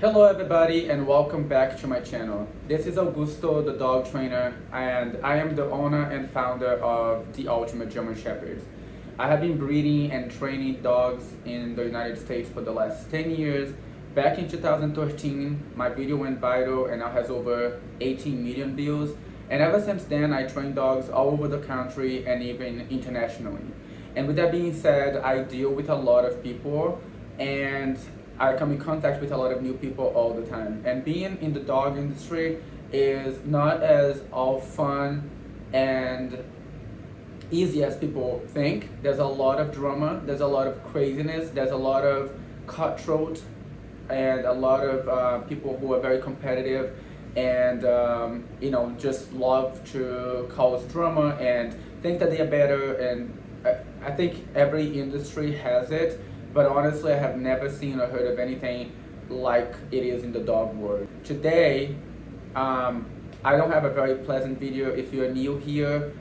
Hello everybody and welcome back to my channel. This is Augusto, the dog trainer, and I am the owner and founder of The Ultimate German Shepherds. I have been breeding and training dogs in the United States for the last 10 years. Back in 2013, my video went viral and now has over 18 million views. And ever since then, I train dogs all over the country and even internationally. And with that being said, I deal with a lot of people and I come in contact with a lot of new people all the time. And being in the dog industry is not as all fun and easy as people think. There's a lot of drama, there's a lot of craziness, there's a lot of cutthroat, and a lot of people who are very competitive and just love to cause drama and think that they are better. And I think every industry has it. But honestly, I have never seen or heard of anything like it is in the dog world. Today, I don't have a very pleasant video. If you're new here,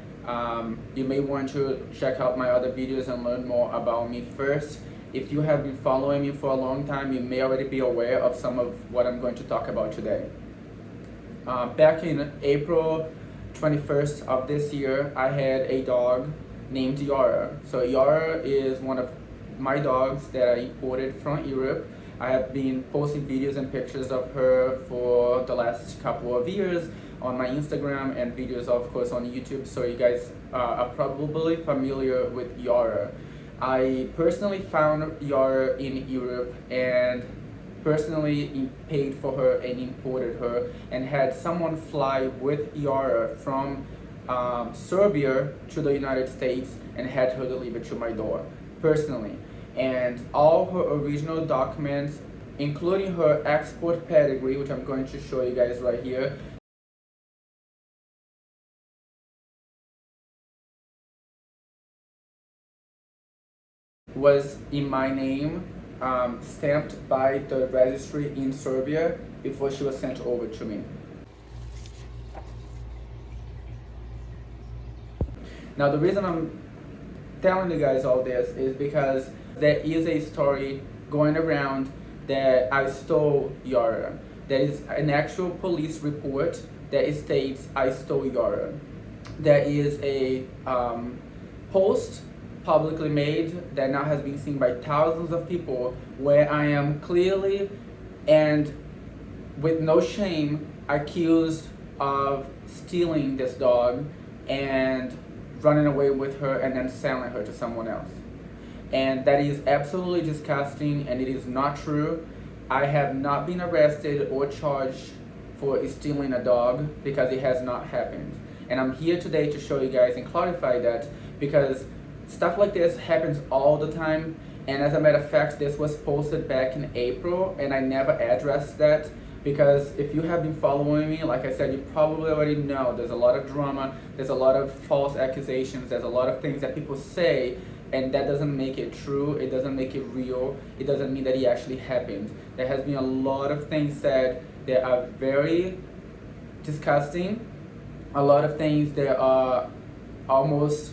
you may want to check out my other videos and learn more about me first. If you have been following me for a long time, you may already be aware of some of what I'm going to talk about today. Back in April 21st of this year, I had a dog named Yara. So Yara is one of my dogs that I imported from Europe. I have been posting videos and pictures of her for the last couple of years on my Instagram and videos of course on YouTube, so you guys are probably familiar with Yara. I personally found Yara in Europe and personally paid for her and imported her and had someone fly with Yara from Serbia to the United States and had her delivered to my door personally. And all her original documents, including her export pedigree, which I'm going to show you guys right here, was in my name, stamped by the registry in Serbia before she was sent over to me. Now the reason I'm telling you guys all this is because there is a story going around that I stole Yara. There is an actual police report that states I stole Yara. There is a post publicly made that now has been seen by thousands of people where I am clearly and with no shame accused of stealing this dog and running away with her and then selling her to someone else. And that is absolutely disgusting and it is not true. I have not been arrested or charged for stealing a dog because it has not happened. And I'm here today to show you guys and clarify that because stuff like this happens all the time. And as a matter of fact, this was posted back in April and I never addressed that because if you have been following me, like I said, you probably already know there's a lot of drama, there's a lot of false accusations, there's a lot of things that people say, and that doesn't make it true, it doesn't make it real, it doesn't mean that it actually happened. There has been a lot of things said that are very disgusting, a lot of things that are almost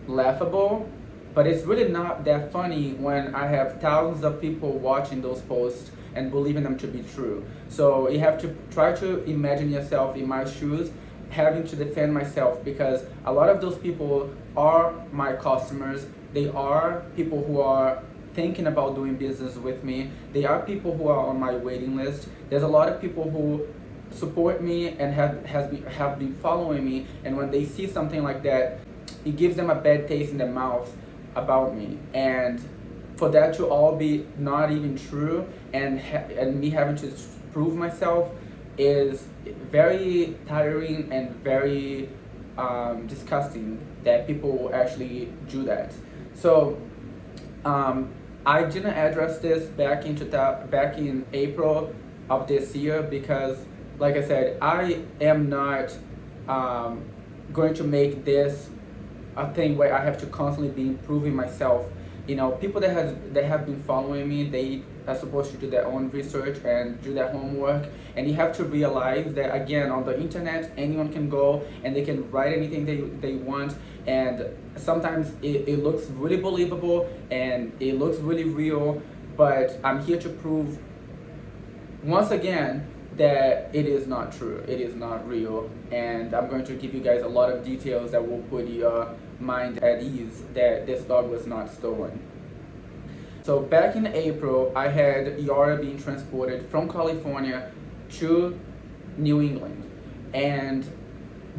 laughable, but it's really not that funny when I have thousands of people watching those posts and believing them to be true. So you have to try to imagine yourself in my shoes, having to defend myself because a lot of those people are my customers. They are people who are thinking about doing business with me. They are people who are on my waiting list. There's a lot of people who support me and have been following me, and when they see something like that, it gives them a bad taste in their mouth about me. And for that to all be not even true and me having to prove myself is very tiring and very disgusting that people will actually do that. So I didn't address this back in April of this year because, like I said, I am not going to make this a thing where I have to constantly be improving myself. You know, people that have been following me, they are supposed to do their own research and do their homework, and you have to realize that again on the internet anyone can go and they can write anything they want, and sometimes it looks really believable and it looks really real, but I'm here to prove once again, that it is not true, it is not real, and I'm going to give you guys a lot of details that will put your mind at ease that this dog was not stolen. So back in April, I had Yara being transported from California to New England, and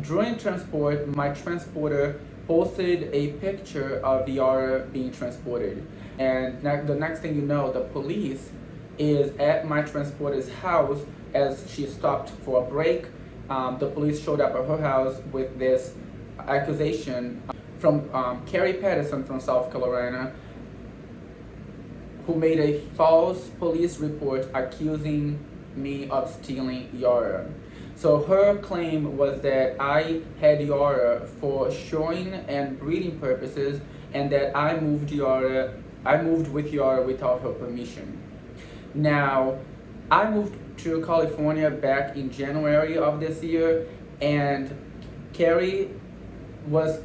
during transport, my transporter posted a picture of Yara being transported. And the next thing you know, the police is at my transporter's house as she stopped for a break. The police showed up at her house with this accusation from Carrie Patterson from South Carolina, who made a false police report accusing me of stealing Yara. So her claim was that I had Yara for showing and breeding purposes, and that I moved with Yara without her permission. Now, I moved to California back in January of this year, and Carrie was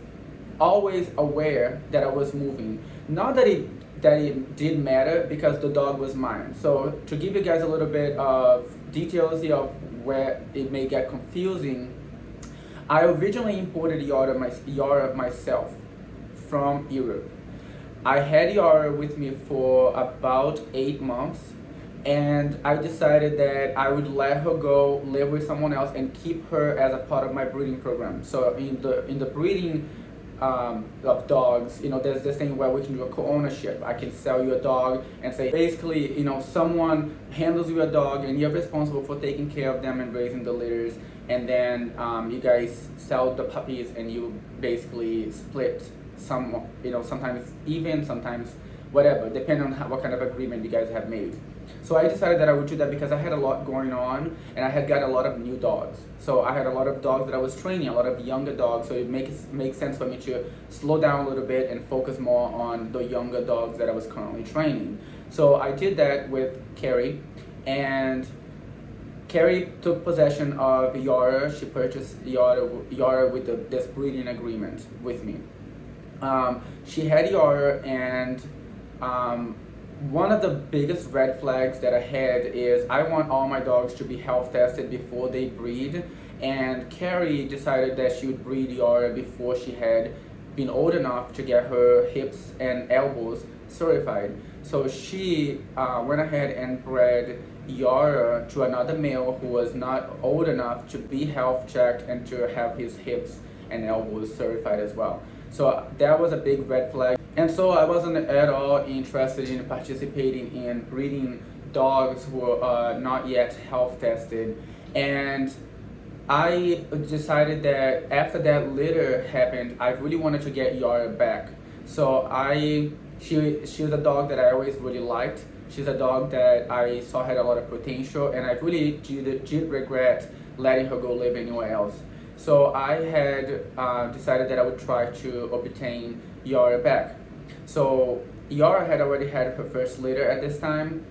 always aware that I was moving. Not that it did matter, because the dog was mine. So to give you guys a little bit of details here of where it may get confusing, I originally imported Yara myself from Europe. I had Yara with me for about 8 months, and I decided that I would let her go live with someone else and keep her as a part of my breeding program. So in the breeding of dogs, there's this thing where we can do a co-ownership. I can sell you a dog and say, basically, someone handles you a dog and you're responsible for taking care of them and raising the litters, and then you guys sell the puppies and you basically split sometimes even, sometimes whatever, depending on what kind of agreement you guys have made. So I decided that I would do that because I had a lot going on, and I had got a lot of new dogs. So I had a lot of dogs that I was training, a lot of younger dogs, so it makes sense for me to slow down a little bit and focus more on the younger dogs that I was currently training. So I did that with Carrie, and Carrie took possession of Yara. She purchased Yara with this breeding agreement with me. She had Yara, and one of the biggest red flags that I had is I want all my dogs to be health tested before they breed, and Carrie decided that she would breed Yara before she had been old enough to get her hips and elbows certified. So she went ahead and bred Yara to another male who was not old enough to be health checked and to have his hips and elbows certified as well. So that was a big red flag. And so I wasn't at all interested in participating in breeding dogs who are not yet health tested. And I decided that after that litter happened, I really wanted to get Yara back. So she was a dog that I always really liked. She's a dog that I saw had a lot of potential, and I really did regret letting her go live anywhere else. So I had decided that I would try to obtain Yara back. So Yara had already had her first litter at this time,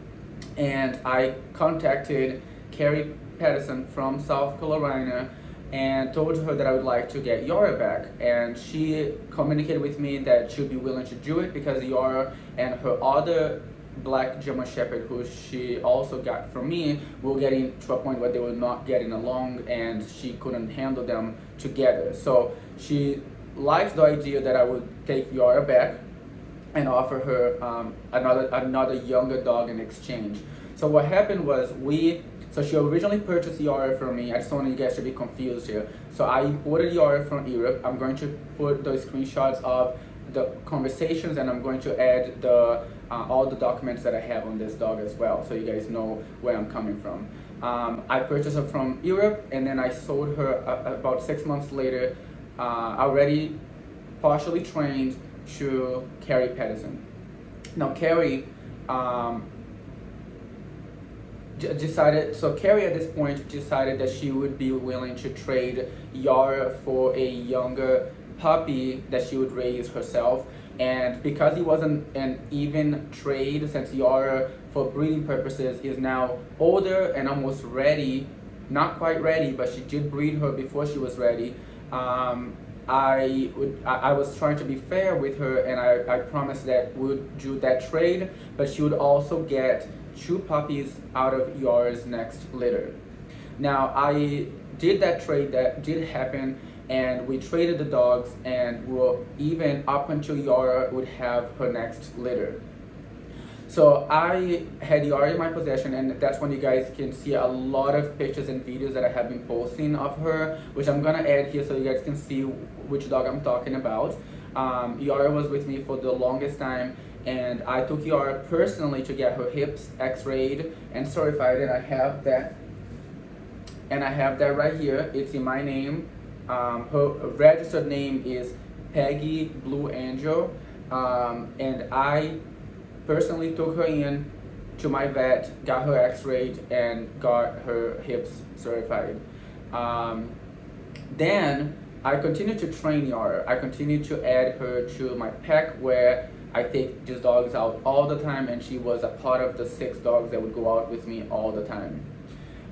and I contacted Carrie Patterson from South Carolina and told her that I would like to get Yara back, and she communicated with me that she would be willing to do it because Yara and her other black German Shepherd, who she also got from me, were getting to a point where they were not getting along and she couldn't handle them together. So she liked the idea that I would take Yara back and offer her another younger dog in exchange. So what happened was so she originally purchased Yara from me. I just don't want you guys to be confused here. So I imported Yara from Europe. I'm going to put those screenshots of the conversations, and I'm going to add all the documents that I have on this dog as well, so you guys know where I'm coming from. I purchased her from Europe, and then I sold her about 6 months later, already partially trained, to Carrie Patterson. Now Carrie Carrie at this point decided that she would be willing to trade Yara for a younger puppy that she would raise herself. And because it wasn't an even trade, since Yara for breeding purposes is now older and almost ready, not quite ready, but she did breed her before she was ready, I was trying to be fair with her, and I promised that we would do that trade, but she would also get 2 puppies out of Yara's next litter. Now, I did that trade, that did happen, and we traded the dogs, and we'll even up until Yara would have her next litter. So I had Yara in my possession, and that's when you guys can see a lot of pictures and videos that I have been posting of her, which I'm gonna add here so you guys can see which dog I'm talking about. Yara was with me for the longest time, and I took Yara personally to get her hips x-rayed and certified, and I have that. And I have that right here. It's in my name. Her registered name is Peggy Blue Angel, and I personally took her in to my vet, got her x-rayed, and got her hips certified. Then I continued to train Yara. I continued to add her to my pack where I take these dogs out all the time, and she was a part of the 6 dogs that would go out with me all the time.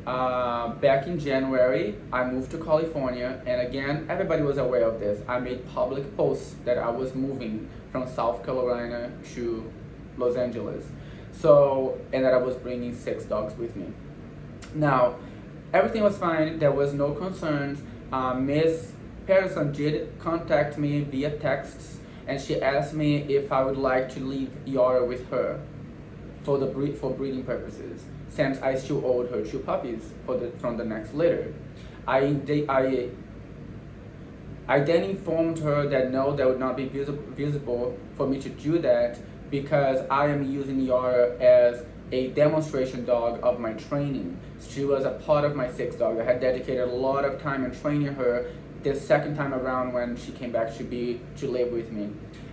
Back in January, I moved to California, and again, everybody was aware of this. I made public posts that I was moving from South Carolina to Los Angeles. So, and that I was bringing 6 dogs with me. Now, everything was fine. There was no concerns. Miss Patterson did contact me via texts, and she asked me if I would like to leave Yara with her for breeding purposes, since I still owed her 2 puppies from the next litter. I then informed her that no, that would not be visible for me to do that because I am using Yara as a demonstration dog of my training. She was a part of my 6 dogs. I had dedicated a lot of time in training her this second time around when she came back to live with me.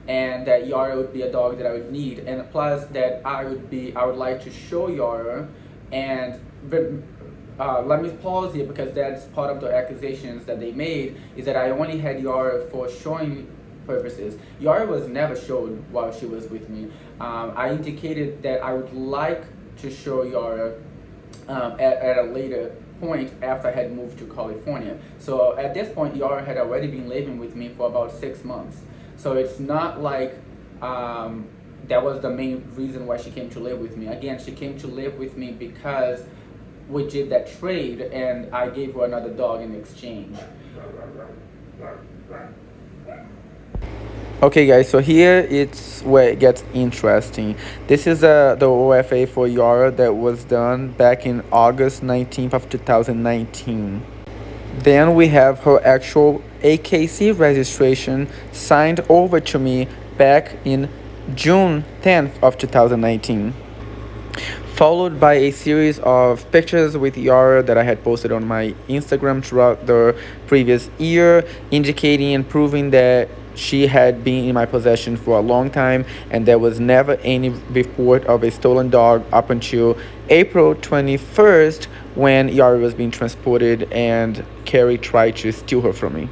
And that Yara would be a dog that I would need, and plus that I would like to show Yara. And let me pause here because that's part of the accusations that they made, is that I only had Yara for showing purposes. Yara was never showed while she was with me. I indicated that I would like to show Yara at a later point after I had moved to California. So at this point, Yara had already been living with me for about 6 months. So it's not like that was the main reason why she came to live with me. Again, she came to live with me because we did that trade, and I gave her another dog in exchange. Okay guys, so here it's where it gets interesting. This is the OFA for Yara that was done back in August 19th of 2019. Then we have her actual AKC registration signed over to me back in June 10th of 2019. Followed by a series of pictures with Yara that I had posted on my Instagram throughout the previous year, indicating and proving that she had been in my possession for a long time, and there was never any report of a stolen dog up until April 21st when Yara was being transported and Carrie tried to steal her from me.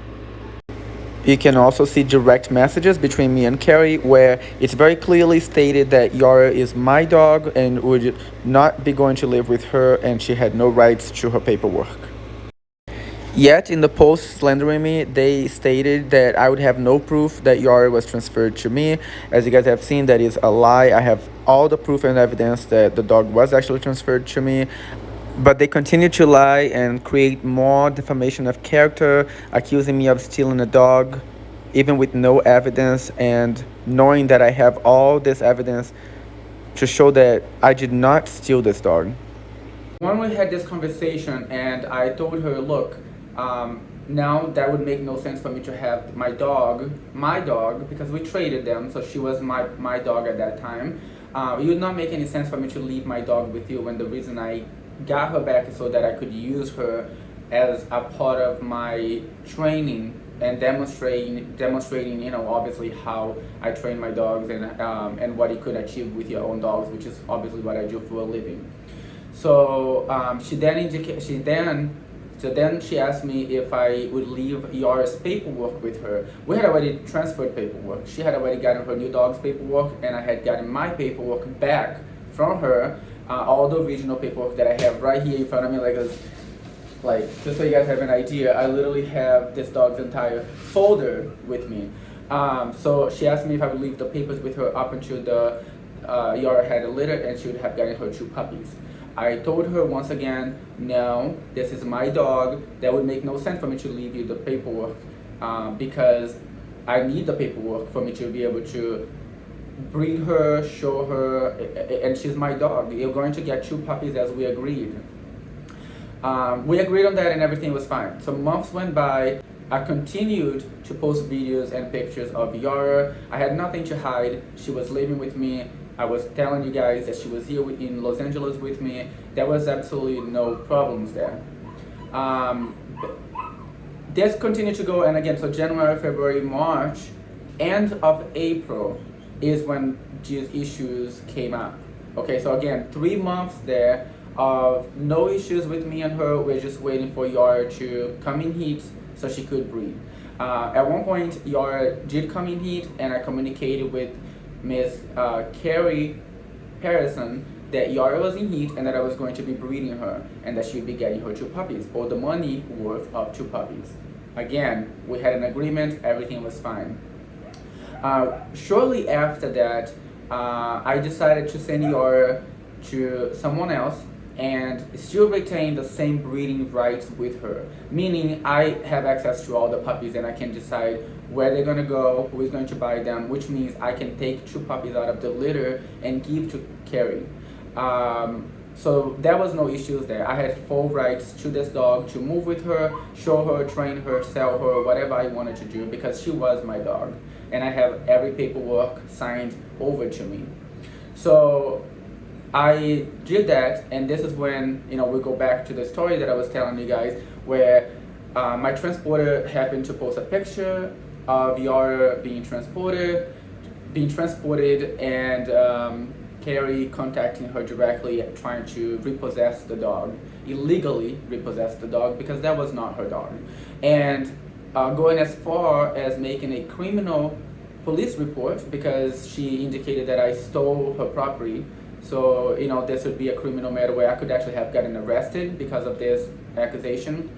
You can also see direct messages between me and Carrie where it's very clearly stated that Yara is my dog and would not be going to live with her, and she had no rights to her paperwork. Yet in the post slandering me, they stated that I would have no proof that Yara was transferred to me. As you guys have seen, that is a lie. I have all the proof and evidence that the dog was actually transferred to me. But they continue to lie and create more defamation of character, accusing me of stealing a dog, even with no evidence, and knowing that I have all this evidence to show that I did not steal this dog. When we had this conversation and I told her, look, now that would make no sense for me to have my dog, because we traded them, so she was my dog at that time. It would not make any sense for me to leave my dog with you when the reason I got her back so that I could use her as a part of my training and demonstrating, obviously how I train my dogs and what you could achieve with your own dogs, which is obviously what I do for a living. So then she asked me if I would leave Yara's paperwork with her. We had already transferred paperwork. She had already gotten her new dog's paperwork, and I had gotten my paperwork back from her. All the original paperwork that I have right here in front of me, like just so you guys have an idea, I literally have this dog's entire folder with me. So she asked me if I would leave the papers with her up until the Yara had a litter and she would have gotten her 2 puppies. I told her once again, no, this is my dog. That would make no sense for me to leave you the paperwork because I need the paperwork for me to be able to breed her, show her, and she's my dog. You're going to get 2 puppies as we agreed. We agreed on that and everything was fine. So months went by. I continued to post videos and pictures of Yara. I had nothing to hide. She was living with me. I was telling you guys that she was here in Los Angeles with me. There was absolutely no problems there. This continued to go, and again, so January, February, March, end of April is when these issues came up. Okay, so again, 3 months there of no issues with me and her. We're just waiting for Yara to come in heat so she could breed. At one point, Yara did come in heat, and I communicated with Miss Carrie Harrison that Yara was in heat and that I was going to be breeding her and that she would be getting her 2 puppies, or the money worth of 2 puppies. Again, we had an agreement, everything was fine. Shortly after that, I decided to send Yara to someone else and still retain the same breeding rights with her, meaning I have access to all the puppies and I can decide where they're gonna go, who is going to buy them, which means I can take 2 puppies out of the litter and give to Carrie. So there was no issues there. I had full rights to this dog to move with her, show her, train her, sell her, whatever I wanted to do because she was my dog. And I have every paperwork signed over to me. So I did that, and this is when, we go back to the story that I was telling you guys, where my transporter happened to post a picture of Yara being transported, and Carrie contacting her directly, trying to repossess the dog, illegally repossess the dog, because that was not her dog. And going as far as making a criminal police report, because she indicated that I stole her property. So, this would be a criminal matter where I could actually have gotten arrested because of this accusation,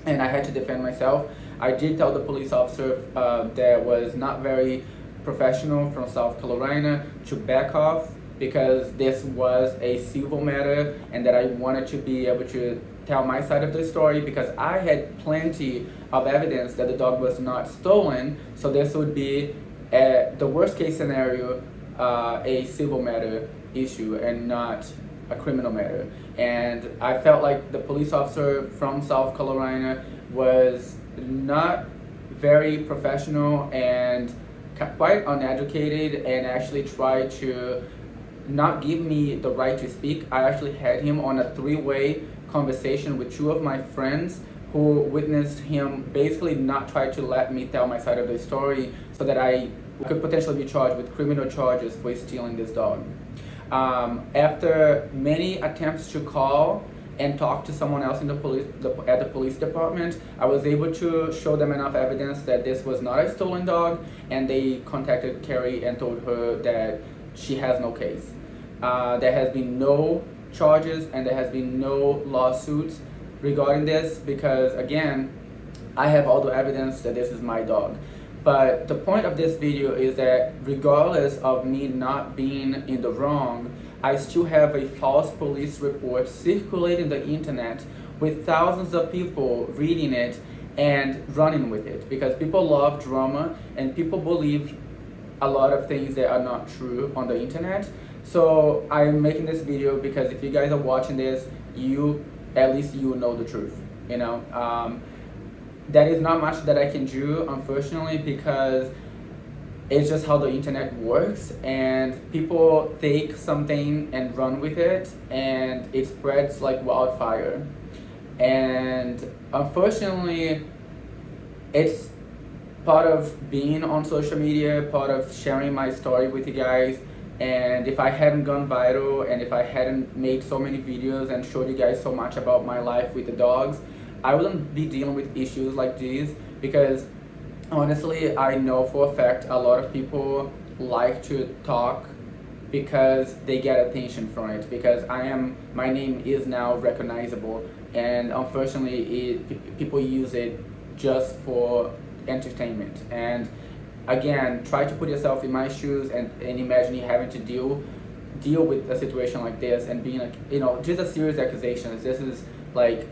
and I had to defend myself. I did tell the police officer that was not very professional from South Carolina to back off because this was a civil matter and that I wanted to be able to tell my side of the story because I had plenty of evidence that the dog was not stolen. So this would be, the worst case scenario, a civil matter issue and not a criminal matter. And I felt like the police officer from South Carolina was not very professional and quite uneducated and actually tried to not give me the right to speak. I actually had him on a 3-way conversation with 2 of my friends who witnessed him basically not try to let me tell my side of the story so that I could potentially be charged with criminal charges for stealing this dog. After many attempts to call and talk to someone else in at the police department, I was able to show them enough evidence that this was not a stolen dog, and they contacted Carrie and told her that she has no case. There has been no charges and there has been no lawsuits regarding this because, again, I have all the evidence that this is my dog. But the point of this video is that regardless of me not being in the wrong, I still have a false police report circulating the internet with thousands of people reading it and running with it because people love drama and people believe a lot of things that are not true on the internet. So I'm making this video because if you guys are watching this, at least you know the truth, That is not much that I can do, unfortunately, because it's just how the internet works and people take something and run with it and it spreads like wildfire. And unfortunately, it's part of being on social media, part of sharing my story with you guys. And if I hadn't gone viral and if I hadn't made so many videos and showed you guys so much about my life with the dogs, I wouldn't be dealing with issues like these because honestly, I know for a fact a lot of people like to talk because they get attention from it because my name is now recognizable, and unfortunately people use it just for entertainment. And again, try to put yourself in my shoes and imagine you having to deal deal with a situation like this and being just a serious accusations. This is like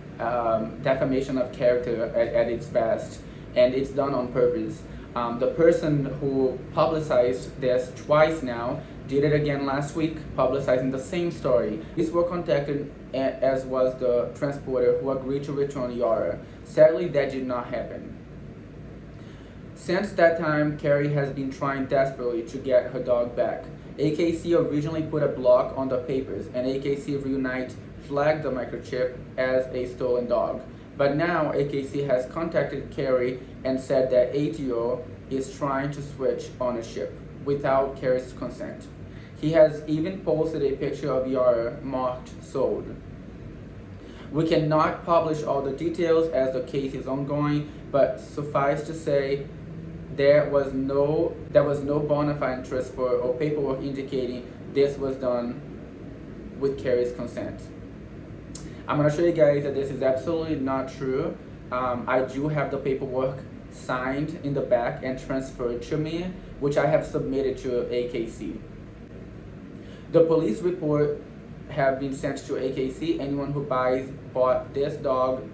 defamation of character at its best, and it's done on purpose. The person who publicized this twice now did it again last week, publicizing the same story. These were contacted, as was the transporter who agreed to return Yara. Sadly, that did not happen. Since that time, Carrie has been trying desperately to get her dog back. AKC originally put a block on the papers, and AKC Reunite flagged the microchip as a stolen dog. But now AKC has contacted Carrie and said that ATO is trying to switch ownership without Carrie's consent. He has even posted a picture of Yara marked sold. We cannot publish all the details as the case is ongoing, but suffice to say, there was no bona fide transfer or paperwork indicating this was done with Carrie's consent. I'm gonna show you guys that this is absolutely not true. I do have the paperwork signed in the back and transferred to me, which I have submitted to AKC. The police report have been sent to AKC. Anyone who bought this dog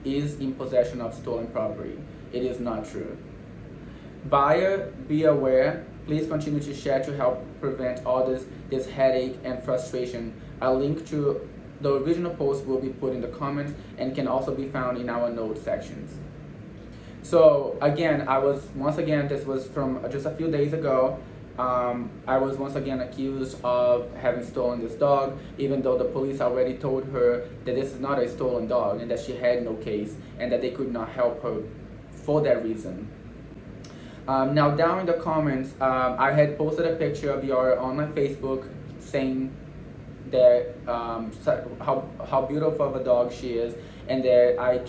is in possession of stolen property. It is not true. Buyer, be aware. Please continue to share to help prevent all this headache and frustration. A link to the original post will be put in the comments and can also be found in our notes sections. So again, this was from just a few days ago. I was once again accused of having stolen this dog, even though the police already told her that this is not a stolen dog and that she had no case and that they could not help her for that reason. Now down in the comments, I had posted a picture of Yara on my Facebook saying that how beautiful of a dog she is, and that I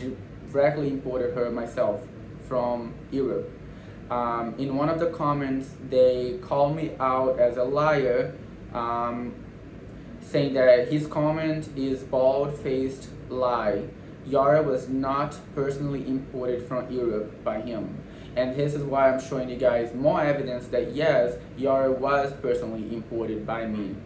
directly imported her myself from Europe. In one of the comments, they called me out as a liar, saying that his comment is bald-faced lie. Yara was not personally imported from Europe by him. And this is why I'm showing you guys more evidence that yes, Yara was personally imported by me.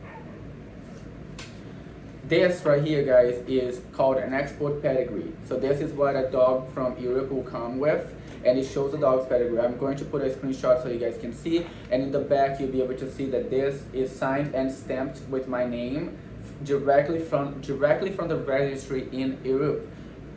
This right here, guys, is called an export pedigree. So this is what a dog from Europe will come with, and it shows the dog's pedigree. I'm going to put a screenshot so you guys can see, and in the back you'll be able to see that this is signed and stamped with my name directly from the registry in Europe,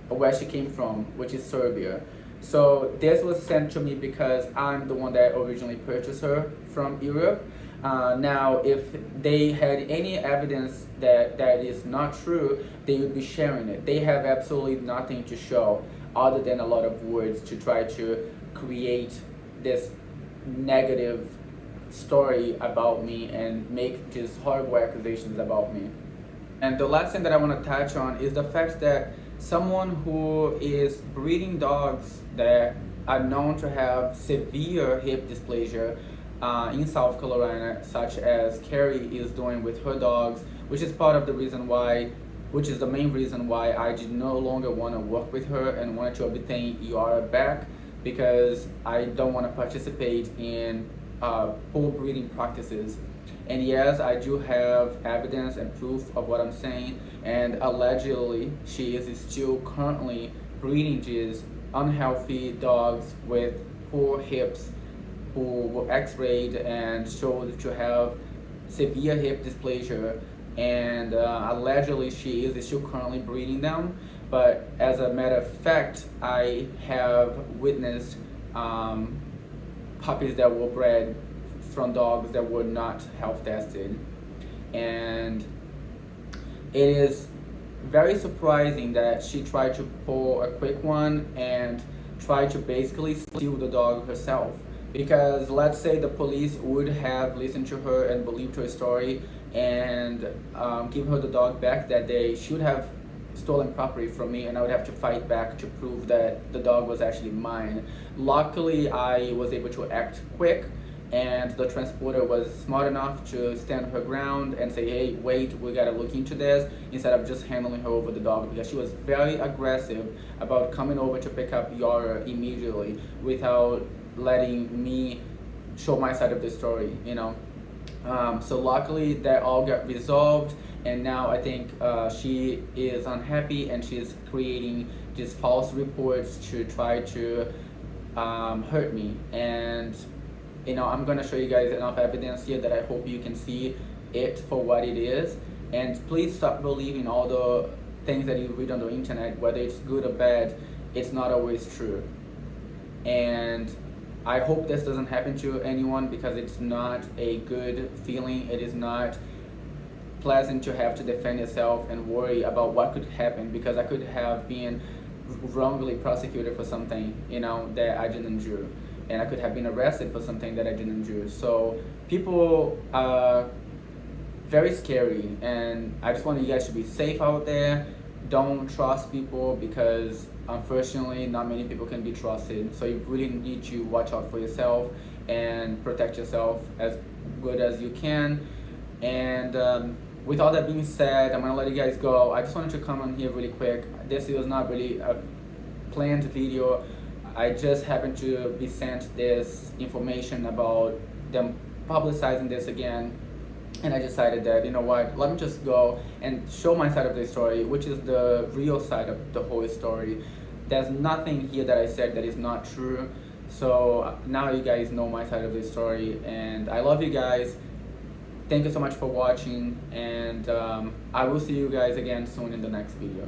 where she came from, which is Serbia. So this was sent to me because I'm the one that originally purchased her from Europe. Now, if they had any evidence that is not true, they would be sharing it. They have absolutely nothing to show other than a lot of words to try to create this negative story about me and make just horrible accusations about me. And the last thing that I want to touch on is the fact that someone who is breeding dogs that are known to have severe hip dysplasia in South Carolina, such as Carrie is doing with her dogs, which is the main reason why I did no longer want to work with her and wanted to obtain Yara back, because I don't want to participate in poor breeding practices. And yes, I do have evidence and proof of what I'm saying, and allegedly she is still currently breeding these unhealthy dogs with poor hips who were x-rayed and showed to have severe hip dysplasia, and allegedly she is still currently breeding them. But as a matter of fact, I have witnessed puppies that were bred from dogs that were not health tested, and it is very surprising that she tried to pull a quick one and tried to basically steal the dog herself. Because let's say the police would have listened to her and believed her story and give her the dog back that day, she would have stolen property from me, and I would have to fight back to prove that the dog was actually mine. Luckily, I was able to act quick, and the transporter was smart enough to stand her ground and say, hey, wait, we gotta look into this, instead of just handling her over the dog, because she was very aggressive about coming over to pick up Yara immediately without letting me show my side of the story, So luckily that all got resolved, and now I think she is unhappy and she's creating these false reports to try to hurt me. And I'm gonna show you guys enough evidence here that I hope you can see it for what it is. And please stop believing all the things that you read on the internet, whether it's good or bad. It's not always true. And I hope this doesn't happen to anyone, because it's not a good feeling. It is not pleasant to have to defend yourself and worry about what could happen, because I could have been wrongly prosecuted for something that I didn't do, and I could have been arrested for something that I didn't do. So people are very scary, and I just want you guys to be safe out there. Don't trust people, because unfortunately not many people can be trusted. So you really need to watch out for yourself and protect yourself as good as you can. And with all that being said, I'm gonna let you guys go. I just wanted to come on here really quick. This was not really a planned video. I just happened to be sent this information about them publicizing this again, and I decided that, you know what, let me just go and show my side of the story, which is the real side of the whole story. There's nothing here that I said that is not true. So now you guys know my side of the story, and I love you guys. Thank you so much for watching, and I will see you guys again soon in the next video.